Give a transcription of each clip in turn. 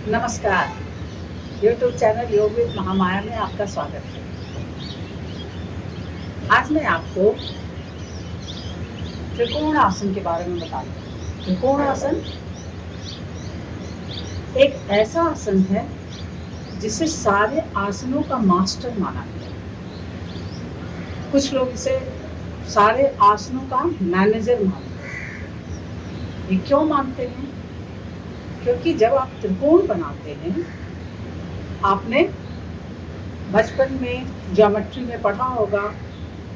नमस्कार। YouTube channel योग with Mahamaya में आपका स्वागत है। आज मैं आपको त्रिकोण आसन के बारे में बताऊंगा। त्रिकोण आसन एक ऐसा आसन है जिसे सारे आसनों का मास्टर माना गया है। कुछ लोग इसे सारे आसनों का मैनेजर मानते हैं। ये क्यों मानते हैं? क्योंकि जब आप त्रिकोण बनाते हैं, आपने बचपन में ज्योमेट्री में पढ़ा होगा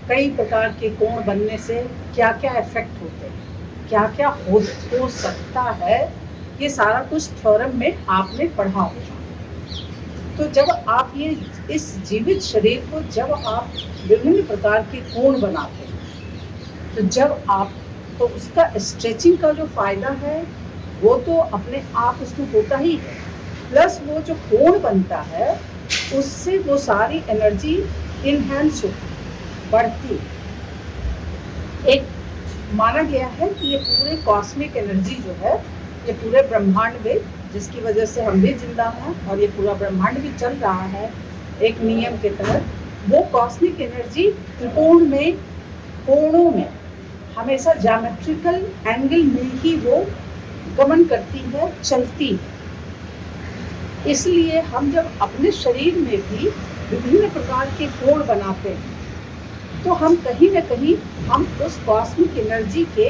कई प्रकार के कोण बनने से क्या क्या इफेक्ट होते हैं, क्या क्या हो सकता है। ये सारा कुछ थ्योरम में आपने पढ़ा होगा। तो जब आप इस जीवित शरीर को जब आप विभिन्न प्रकार के कोण बनाते हैं, तो उसका स्ट्रेचिंग का जो फायदा है वो तो अपने आप उसमें होता ही है, प्लस वो जो कोण बनता है उससे वो सारी एनर्जी इनहैंस होती, बढ़ती। एक माना गया है कि ये पूरे कॉस्मिक एनर्जी जो है, ये पूरे ब्रह्मांड में, जिसकी वजह से हम भी जिंदा हैं और ये पूरा ब्रह्मांड भी चल रहा है एक नियम के तहत, वो कॉस्मिक एनर्जी त्रिकोण में, कोणों में हमेशा ज्योमेट्रिकल एंगल में ही वो गमन करती है, चलती है। इसलिए हम जब अपने शरीर में भी विभिन्न प्रकार के कोण बनाते हैं तो हम कहीं न कहीं हम उस कॉस्मिक एनर्जी के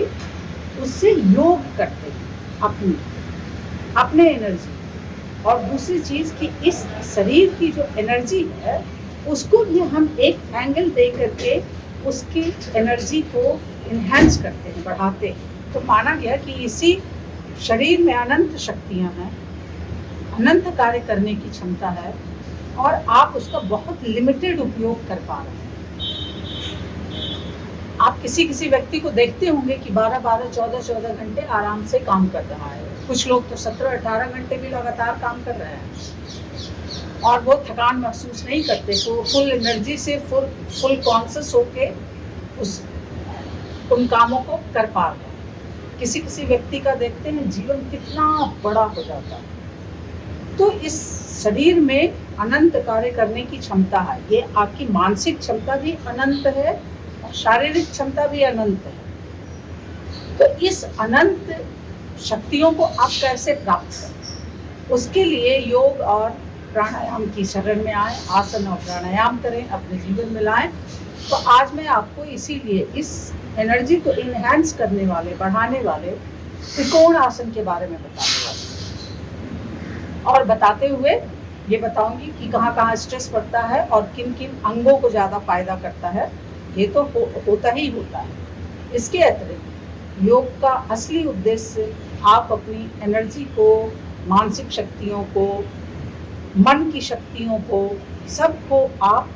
उससे योग करते हैं, अपने एनर्जी। और दूसरी चीज़ कि इस शरीर की जो एनर्जी है उसको भी हम एक एंगल दे करके उसकी एनर्जी को इन्हेंस करते हैं, बढ़ाते हैं। तो माना गया कि इसी शरीर में अनंत शक्तियाँ हैं, अनंत कार्य करने की क्षमता है और आप उसका बहुत लिमिटेड उपयोग कर पा रहे हैं। आप किसी व्यक्ति को देखते होंगे कि 12-12, 14-14 घंटे आराम से काम कर रहा है। कुछ लोग तो 17-18 घंटे भी लगातार काम कर रहे हैं और वो थकान महसूस नहीं करते, तो फुल एनर्जी से फुल कॉन्शियस होके उन कामों को कर पा रहे हैं। किसी व्यक्ति का देखते हैं जीवन कितना बड़ा हो जाता है। तो इस शरीर में अनंत कार्य करने की क्षमता है। ये आपकी मानसिक क्षमता भी अनंत है और शारीरिक क्षमता भी अनंत है। तो इस अनंत शक्तियों को आप कैसे प्राप्त करें? उसके लिए योग और प्राणायाम की शरण में आए, आसन और प्राणायाम करें, अपने जीवन में लाएं। तो आज मैं आपको इसीलिए इस एनर्जी को इनहैंस करने वाले, बढ़ाने वाले त्रिकोण आसन के बारे में बताने वाली और बताते हुए ये बताऊंगी कि कहाँ कहाँ स्ट्रेस पड़ता है और किन किन अंगों को ज़्यादा फायदा करता है। ये तो होता ही होता है। इसके अतिरिक्त योग का असली उद्देश्य आप अपनी एनर्जी को, मानसिक शक्तियों को, मन की शक्तियों को, सबको आप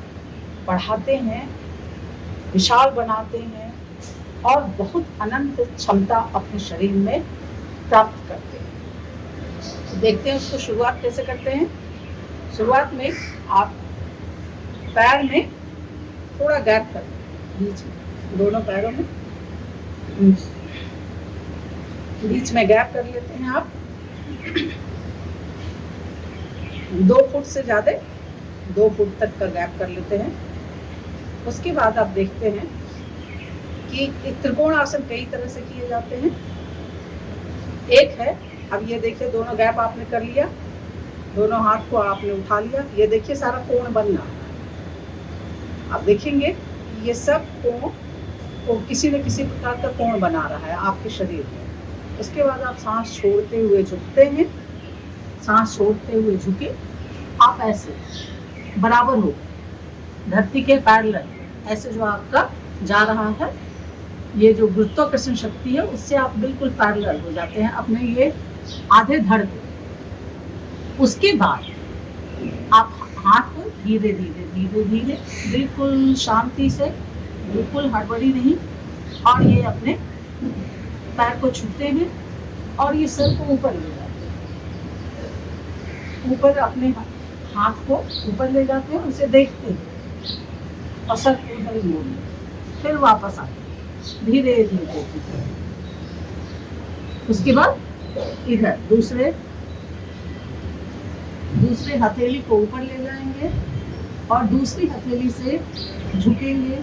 बढ़ाते हैं, विशाल बनाते हैं और बहुत अनंत क्षमता अपने शरीर में प्राप्त करते हैं। तो देखते हैं उसको शुरुआत कैसे करते हैं। शुरुआत में आप पैर में थोड़ा गैप कर बीच में, दोनों पैरों में बीच में गैप कर लेते हैं। आप 2 फुट से ज़्यादा, 2 फुट तक का गैप कर लेते हैं। उसके बाद आप देखते हैं कि त्रिकोण आसन कई तरह से किए जाते हैं। एक है, अब ये देखिए दोनों गैप आपने कर लिया, दोनों हाथ को आपने उठा लिया, ये देखिए सारा कोण बन रहा है। आप देखेंगे ये सब कोण को किसी न किसी प्रकार का कोण बना रहा है आपके शरीर में। उसके बाद आप सांस छोड़ते हुए झुकते हैं, सांस छोड़ते हुए झुके, आप ऐसे बराबर हो धरती के पैरेलल, ऐसे जो आपका जा रहा है, ये जो गुरुत्वाकर्षण शक्ति है उससे आप बिल्कुल पैरेलल हो जाते हैं अपने ये आधे धड़ को। उसके बाद आप हाथ को धीरे धीरे बिल्कुल शांति से, बिल्कुल हड़बड़ी नहीं, और ये अपने पैर को छूते हैं और ये सर को ऊपर ले जाते हैं, ऊपर अपने हाथ को ऊपर ले जाते हैं, उसे देखते हैं और सर को उधर मोड़ लेते, फिर वापस आते धीरे धीरे। उसके बाद इधर दूसरे दूसरे हथेली को ऊपर ले जाएंगे और दूसरी हथेली से झुकेंगे,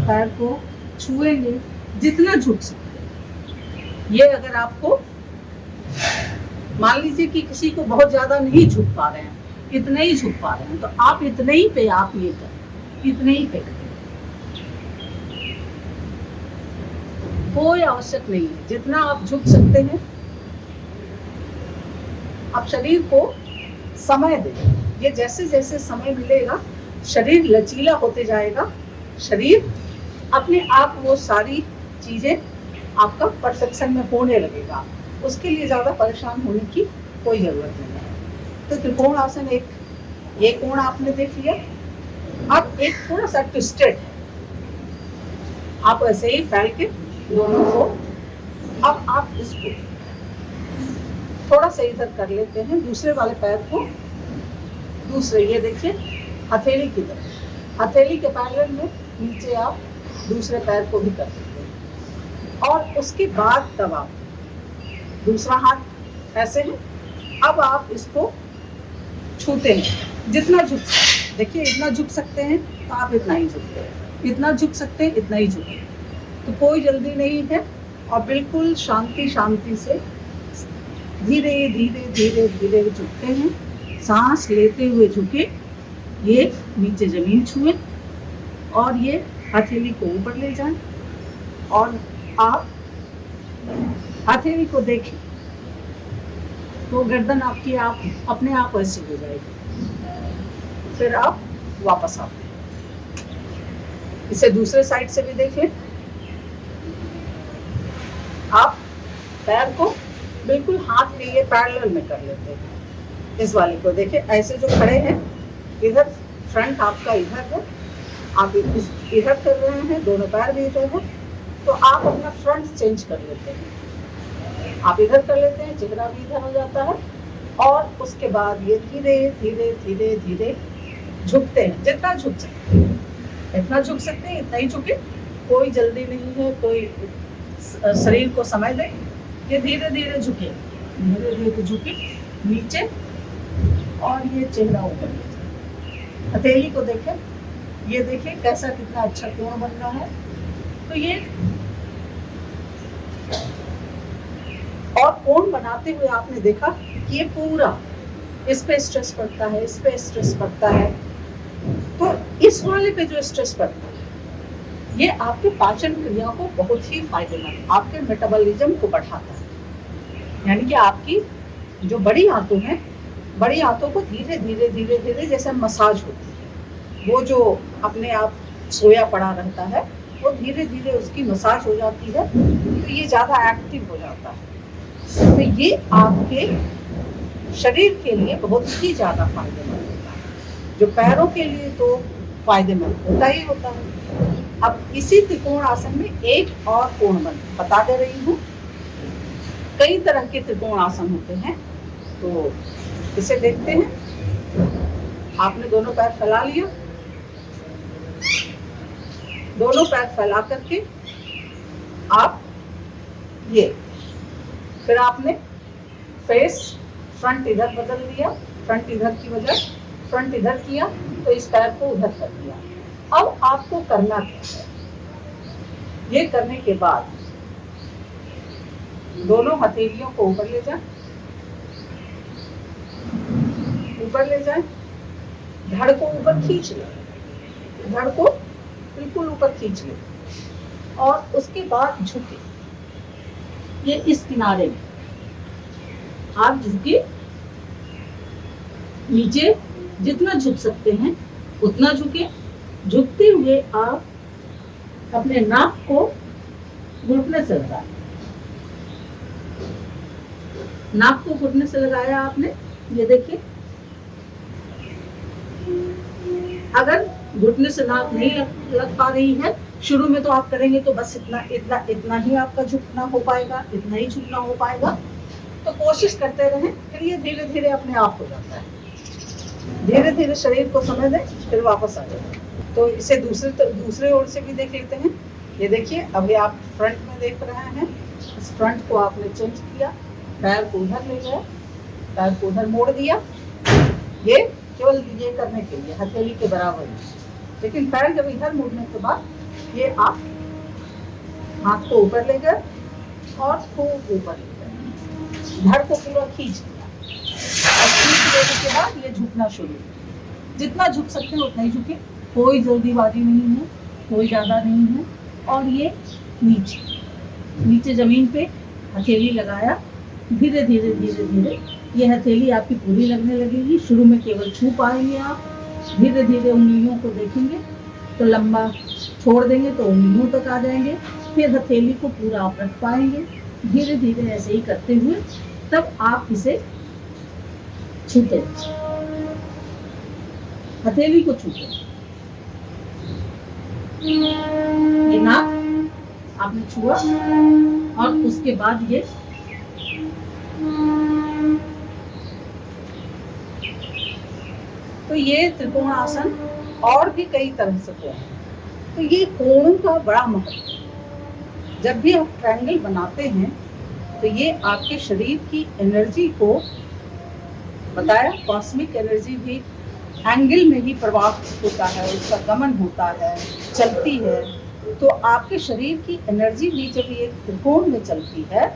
पैर को छुएंगे जितना झुक सकते हैं। ये अगर आपको मान लीजिए कि किसी को बहुत ज्यादा नहीं झुक पा रहे हैं, इतने ही झुक पा रहे हैं, तो आप इतने ही पे आप ये करें, इतने ही पे करें, कोई आवश्यक नहीं है। जितना आप झुक सकते हैं, आप शरीर को समय दें। ये जैसे जैसे समय मिलेगा शरीर लचीला होते जाएगा, शरीर अपने आप वो सारी चीजें आपका परफेक्शन में होने लगेगा। उसके लिए ज्यादा परेशान होने की कोई जरूरत नहीं है। तो त्रिकोण आसन एक ये कोण आपने देख लिया। अब एक थोड़ा सा ट्विस्टेड है, आप ऐसे ही फैल के दोनों को, अब आप इसको थोड़ा सा इधर कर लेते हैं, दूसरे वाले पैर को दूसरे, ये देखिए हथेली की तरफ, हथेली के पैरेलल में नीचे आप दूसरे पैर को भी कर देते हैं और उसके बाद तब आप दूसरा हाथ ऐसे है। अब आप इसको छूते हैं जितना झुक सकते, देखिए इतना झुक सकते हैं तो आप इतना ही झुकते हैं, इतना झुक सकते हैं इतना ही झुके, तो कोई जल्दी नहीं है और बिल्कुल शांति शांति से धीरे धीरे धीरे धीरे झुकते हैं। सांस लेते हुए झुके, ये नीचे जमीन छुए और ये हथेली को ऊपर ले जाएं और आप हथेली को देखें तो गर्दन आपकी आप अपने आप ऐसे हो जाएगी। फिर आप वापस आते हैं। इसे दूसरे साइड से भी देख लें। आप पैर को बिल्कुल हाथ लिए पैरेलल में कर लेते हैं। इस वाले को देखिए, ऐसे जो खड़े हैं, इधर फ्रंट आपका इधर है, आप इधर कर रहे हैं, दोनों पैर भी इधर है, तो आप अपना फ्रंट चेंज कर लेते हैं। आप इधर कर लेते हैं, चेहरा भी इधर हो जाता है और उसके बाद ये धीरे धीरे धीरे धीरे झुकते हैं। जितना झुक सकते हैं इतना झुक सकते हैं, इतना ही झुके, कोई जल्दी नहीं है, कोई शरीर को समय दे। ये धीरे धीरे झुके, धीरे धीरे झुके नीचे और ये चेहरा ऊपर ले जाए। हथेली को देखें, ये देखिए कैसा कितना अच्छा कोण बन रहा है। तो ये और कोण बनाते हुए आपने देखा कि ये पूरा इस पे स्ट्रेस पड़ता है, इस पे स्ट्रेस पड़ता है, तो इस वाले पे जो स्ट्रेस पड़ता है ये आपके पाचन क्रिया को बहुत ही फायदेमंद, आपके मेटाबॉलिज्म को बढ़ाता है। यानी कि आपकी जो बड़ी आंतों हैं, बड़ी आंतों को धीरे धीरे धीरे धीरे जैसे मसाज होती है, वो जो अपने आप सोया पड़ा रहता है वो धीरे धीरे उसकी मसाज हो जाती है, तो ये ज़्यादा एक्टिव हो जाता है। तो ये आपके शरीर के लिए बहुत ही ज़्यादा फायदेमंद होता है। जो पैरों के लिए तो फायदेमंद होता ही होता है। अब इसी त्रिकोण आसन में एक और कोण बता दे रही हूँ। कई तरह के त्रिकोण आसन होते हैं, तो इसे देखते हैं। आपने दोनों पैर फैला लिया, दोनों पैर फैला करके आप ये, फिर आपने फेस फ्रंट इधर बदल दिया, फ्रंट इधर की बजाय फ्रंट इधर किया, तो इस पैर को उधर कर दिया। अब आपको करना क्या है, ये करने के बाद दोनों हथेलियों को ऊपर ले जाएं, ऊपर ले जाएं, धड़ को ऊपर खींच लें, धड़ को बिल्कुल ऊपर खींच लें और उसके बाद झुके। ये इस किनारे में आप झुके, नीचे जितना झुक सकते हैं उतना झुके। झुकते हुए आप अपने नाक को घुटने से लगाएं, नाक को घुटने से लगाया आपने, ये देखिए। अगर घुटने से नाक नहीं लग पा रही है, शुरू में तो आप करेंगे तो बस इतना इतना इतना ही आपका झुकना हो पाएगा, इतना ही झुकना हो पाएगा, तो कोशिश करते रहें, फिर ये धीरे धीरे अपने आप हो जाता है। धीरे धीरे शरीर को समय दें, फिर वापस आ जाए। तो इसे दूसरे ओर से भी देख लेते हैं। ये देखिए, अभी आप फ्रंट में देख रहे हैं, इस फ्रंट को आपने चेंज किया, पैर को उधर ले गया, पैर को उधर मोड़ दिया, ये केवल ये करने के लिए हथेली के बराबर है। लेकिन पैर जब इधर मुड़ने के बाद ये आप हाथ को ऊपर ले गए और खूब ऊपर ले गए, धड़ को पूरा खींच लिया और खींच लेने के बाद ये झुकना शुरू। जितना झुक सकते हैं उतना ही झुके, कोई जल्दीबाजी नहीं है, कोई ज़्यादा नहीं है। और ये नीचे जमीन पे हथेली लगाया, धीरे धीरे धीरे धीरे ये हथेली आपकी पूरी लगने लगेगी। शुरू में केवल छू पाएंगे आप, धीरे धीरे उंगलियों को देखेंगे तो लंबा छोड़ देंगे तो उंगलियों तक आ जाएंगे, फिर हथेली को पूरा आप रख पाएंगे। धीरे धीरे ऐसे ही करते हुए तब आप इसे छूते, हथेली को छूते। ये नाक आपने छुआ और उसके बाद ये तो ये त्रिकोण आसन और भी कई तरह से कोण है। तो ये कोणों का बड़ा महत्व है। जब भी आप ट्रायंगल बनाते हैं तो ये आपके शरीर की एनर्जी को बताया, कॉस्मिक एनर्जी भी एंगल में ही प्रवाह होता है, उसका गमन होता है, चलती है। तो आपके शरीर की एनर्जी भी जब ये त्रिकोण में चलती है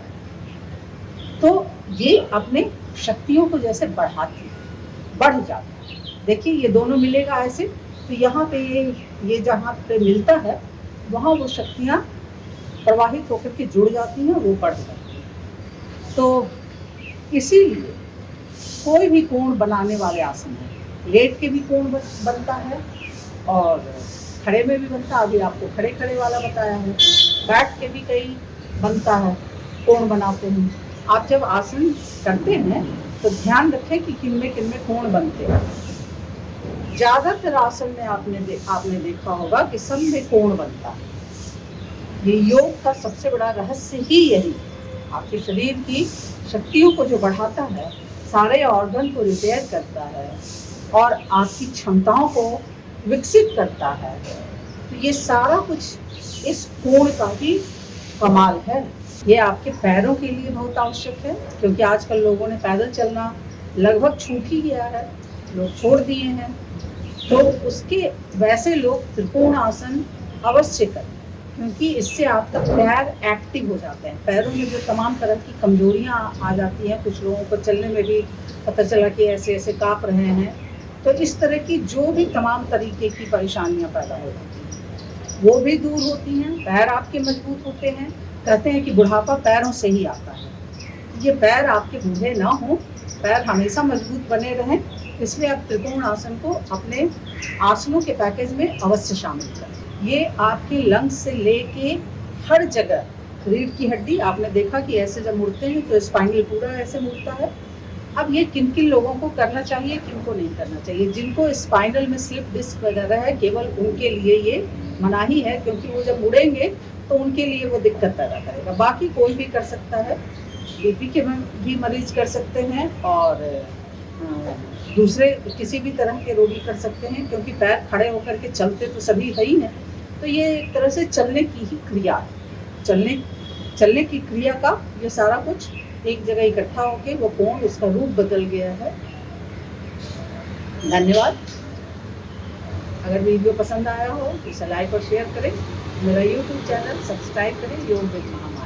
तो ये अपने शक्तियों को जैसे बढ़ाती है, बढ़ जाती है। देखिए ये दोनों मिलेगा ऐसे, तो यहाँ पे ये जहाँ पे मिलता है वहाँ वो शक्तियाँ प्रवाहित होकर के जुड़ जाती हैं, वो बढ़ जाती हैं। तो इसीलिए कोई भी कोण बनाने वाले आसन है, लेट के भी कोण बनता है और खड़े में भी बनता है। अभी आपको खड़े खड़े वाला बताया है, बैठ के भी कई बनता है, कोण बनाते हैं। आप जब आसन करते हैं तो ध्यान रखें कि किनमें कोण बनते हैं। ज़्यादातर आसन में आपने देखा होगा कि सब में कोण बनता है। ये योग का सबसे बड़ा रहस्य ही यही, आपके शरीर की शक्तियों को जो बढ़ाता है, सारे ऑर्गन को रिपेयर करता है और आपकी क्षमताओं को विकसित करता है। तो ये सारा कुछ इस कोण का ही कमाल है। ये आपके पैरों के लिए बहुत आवश्यक है, क्योंकि आजकल लोगों ने पैदल चलना लगभग छूट ही गया है, लोग छोड़ दिए हैं। तो उसके वैसे लोग त्रिकोण आसन अवश्य करें, क्योंकि इससे आपका पैर एक्टिव हो जाते हैं। पैरों में जो तमाम तरह की कमजोरियां आ जाती हैं, कुछ लोगों को चलने में भी पता चला कि ऐसे ऐसे काँप रहे हैं, तो इस तरह की जो भी तमाम तरीके की परेशानियां पैदा हो जाती हैं वो भी दूर होती हैं। पैर आपके मजबूत होते हैं। कहते हैं कि बुढ़ापा पैरों से ही आता है। ये पैर आपके बूढ़े ना हों, पैर हमेशा मजबूत बने रहें, इसलिए आप त्रिकोण आसन को अपने आसनों के पैकेज में अवश्य शामिल करें। ये आपके लंग्स से लेके हर जगह, रीढ़ की हड्डी आपने देखा कि ऐसे जब मुड़ते हैं तो स्पाइनल पूरा ऐसे मुड़ता है। अब ये किन किन लोगों को करना चाहिए, किन को नहीं करना चाहिए। जिनको स्पाइनल में स्लिप डिस्क वगैरह है, केवल उनके लिए ये मनाही है, क्योंकि वो जब मुड़ेंगे तो उनके लिए वो दिक्कत पैदा करेगा। बाकी कोई भी कर सकता है, बीपी के भी मरीज कर सकते हैं और दूसरे किसी भी तरह के रोगी कर सकते हैं, क्योंकि पैर खड़े होकर के चलते तो सभी है ही हैं। तो ये एक तरह से चलने की ही क्रिया है, चलने की क्रिया का ये सारा कुछ एक जगह इकट्ठा होके वो कोण, उसका रूप बदल गया है। धन्यवाद। अगर वीडियो पसंद आया हो तो इसे लाइक और शेयर करें। मेरा YouTube चैनल सब्सक्राइब करें, योग विद महामा।